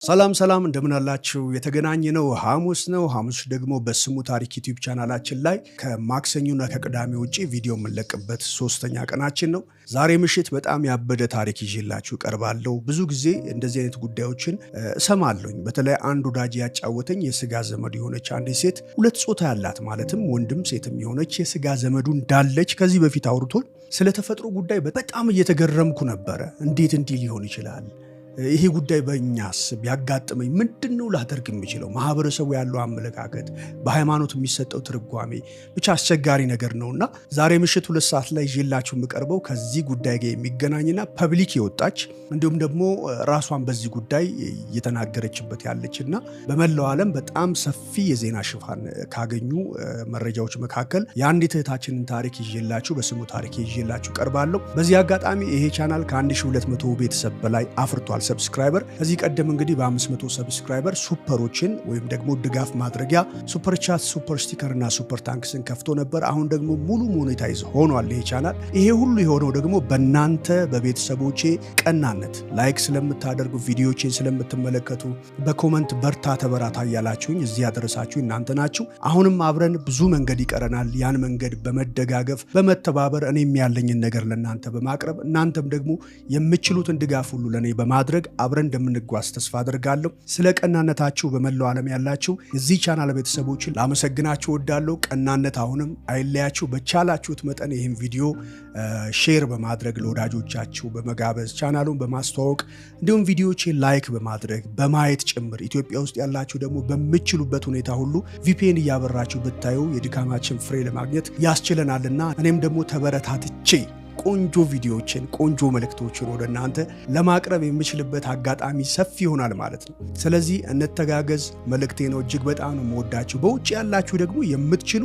ሰላም እንደምን አላችሁ? የተገናኘነው ሐሙስ ነው። ሐሙስ ደግሞ በስሙ ታሪክ ዩቲዩብ ቻናላችን ላይ ከማክሰኞና ከቅዳሜ ውጪ ቪዲዮ የምንለቅበት ሶስተኛ ቀናችን ነው። ዛሬ ምሽት በጣም ያበደ ታሪክ ይዤላችሁ ቀርባለሁ። ብዙ ጊዜ እንደዚህ አይነት ጉዳዮችን እሰማለሁኝ። በተለይ አንድ ወዳጅ ያጫወተኝ የስጋ ዘመድ የሆነች አንዲት ሴት ሁለት ጾታ ያላት ማለትም ወንድም ሴትም የሆነች የስጋ ዘመዱ እንዳለች ከዚህ በፊት አውርቶኝ ስለ ተፈጥሮ ጉዳይ በጣም እየተገረምኩ ነበረ። እንዴት እንዲህ ሊሆን ይችላል? ይሄ ጉዳይ በእኛስ ቢያጋጥመኝ ምንድነው ላደርግ የምችለው? ማህበረሰቡ ያለው አመለካከት፣ በሃይማኖት የሚሰጠው ትርጓሜ ብቻ አስቸጋሪ ነገር ነውና ዛሬ ምሽት 2 ሰዓት ላይ ይዤላችሁ የምቀርበው ከዚህ ጉዳይ ጋር የሚገናኝና ፐብሊክ የወጣች እንዲሁም ደግሞ ራሷን በዚህ ጉዳይ እየተናገረችበት ያለችና በመላው ዓለም በጣም ሰፊ የዜና ሽፋን ካገኙ መረጃዎች መካከል የአንዲት እህታችንን ታሪክ ይዤላችሁ በስሙ ታሪክ ይዤላችሁ ቀርባለሁ። በዚህ አጋጣሚ ይሄ ቻናል ከ1200 ቤተሰብ በላይ አፍርቷል ሰብስክራይበር። ከዚህ ቀደም እንግዲህ በ500 ሰብስክራይበር ሱፐሮችን ወይም ደግሞ ድጋፍ ማድረጊያ ሱፐር ቻት፣ ሱፐር ስቲከር እና ሱፐር ታንክስን ከፍቶ ነበር። አሁን ደግሞ ሙሉ ሞኔታይዝ ሆኗል ይሄ ቻናል። ይሄ ሁሉ የሆነው ደግሞ በእናንተ በቤተሰቦቼ ቀናነት፣ ላይክ ስለምታደርጉ፣ ቪዲዮዎችን ስለምትመለከቱ፣ በኮመንት በርታ ተበራታ እያላችሁኝ እዚህ ያደረሳችሁ እናንተ ናችሁ። አሁንም አብረን ብዙ መንገድ ይቀረናል። ያን መንገድ በመደጋገፍ በመተባበር እኔም ያለኝን ነገር ለእናንተ በማቅረብ እናንተም ደግሞ የምችሉትን ድጋፍ ሁሉ ለእኔ በማድረግ አብረን እንደምንጓዝ ተስፋ አደርጋለሁ። ስለ ቀናነታችሁ በመላው ዓለም ያላችሁ የዚህ ቻናል ቤተሰቦችን ላመሰግናችሁ እወዳለሁ። ቀናነት አሁንም አይለያችሁ። በቻላችሁት መጠን ይህን ቪዲዮ ሼር በማድረግ ለወዳጆቻችሁ በመጋበዝ ቻናሉን በማስተዋወቅ እንዲሁም ቪዲዮዎችን ላይክ በማድረግ በማየት ጭምር ኢትዮጵያ ውስጥ ያላችሁ ደግሞ በምችሉበት ሁኔታ ሁሉ ቪፒኤን እያበራችሁ ብታዩ የድካማችን ፍሬ ለማግኘት ያስችለናልና እኔም ደግሞ ተበረታትቼ ቆንጆ ቪዲዮዎችን ቆንጆ መልእክቶችን ወደ እናንተ ለማቅረብ የምችልበት አጋጣሚ ሰፊ ይሆናል ማለት ነው። ስለዚህ እንተጋገዝ መልእክቴ ነው። እጅግ በጣም ነው የምወዳችሁ። በውጭ ያላችሁ ደግሞ የምትችሉ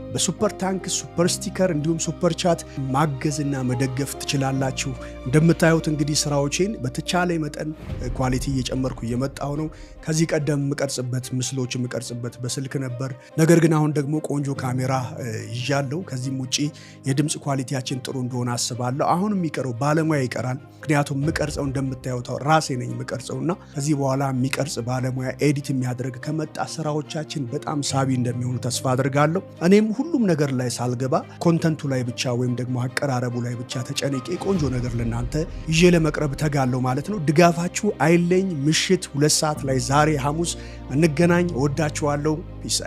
በሱፐር ታንክ፣ ሱፐር ስቲከር እንዲሁም ሱፐር ቻት ማገዝና መደገፍ ትችላላችሁ። እንደምታዩት እንግዲህ ስራዎቼን በተቻለ መጠን ኳሊቲ እየጨመርኩ እየመጣሁ ነው። ከዚህ ቀደም የምቀርጽበት ምስሎች የምቀርጽበት በስልክ ነበር። ነገር ግን አሁን ደግሞ ቆንጆ ካሜራ ይዣለሁ። ከዚህም ውጪ የድምፅ ኳሊቲያችን ጥሩ እንደሆነ አስባለሁ። አሁን የሚቀረው ባለሙያ ይቀራል። ምክንያቱም የምቀርጸው እንደምታዩት ራሴ ነኝ የምቀርጸውና ከዚህ በኋላ የሚቀርጽ ባለሙያ ኤዲት የሚያደርግ ከመጣ ስራዎቻችን በጣም ሳቢ እንደሚሆኑ ተስፋ አድርጋለሁ። እኔም ሁሉም ነገር ላይ ሳልገባ ኮንተንቱ ላይ ብቻ ወይም ደግሞ አቀራረቡ ላይ ብቻ ተጨነቄ ቆንጆ ነገር ለእናንተ ይዤ ለመቅረብ ተጋለው ማለት ነው። ድጋፋችሁ አይለኝ። ምሽት 2 ሰዓት ላይ ዛሬ ሐሙስ እንገናኝ። እወዳችኋለሁ። ፒስ።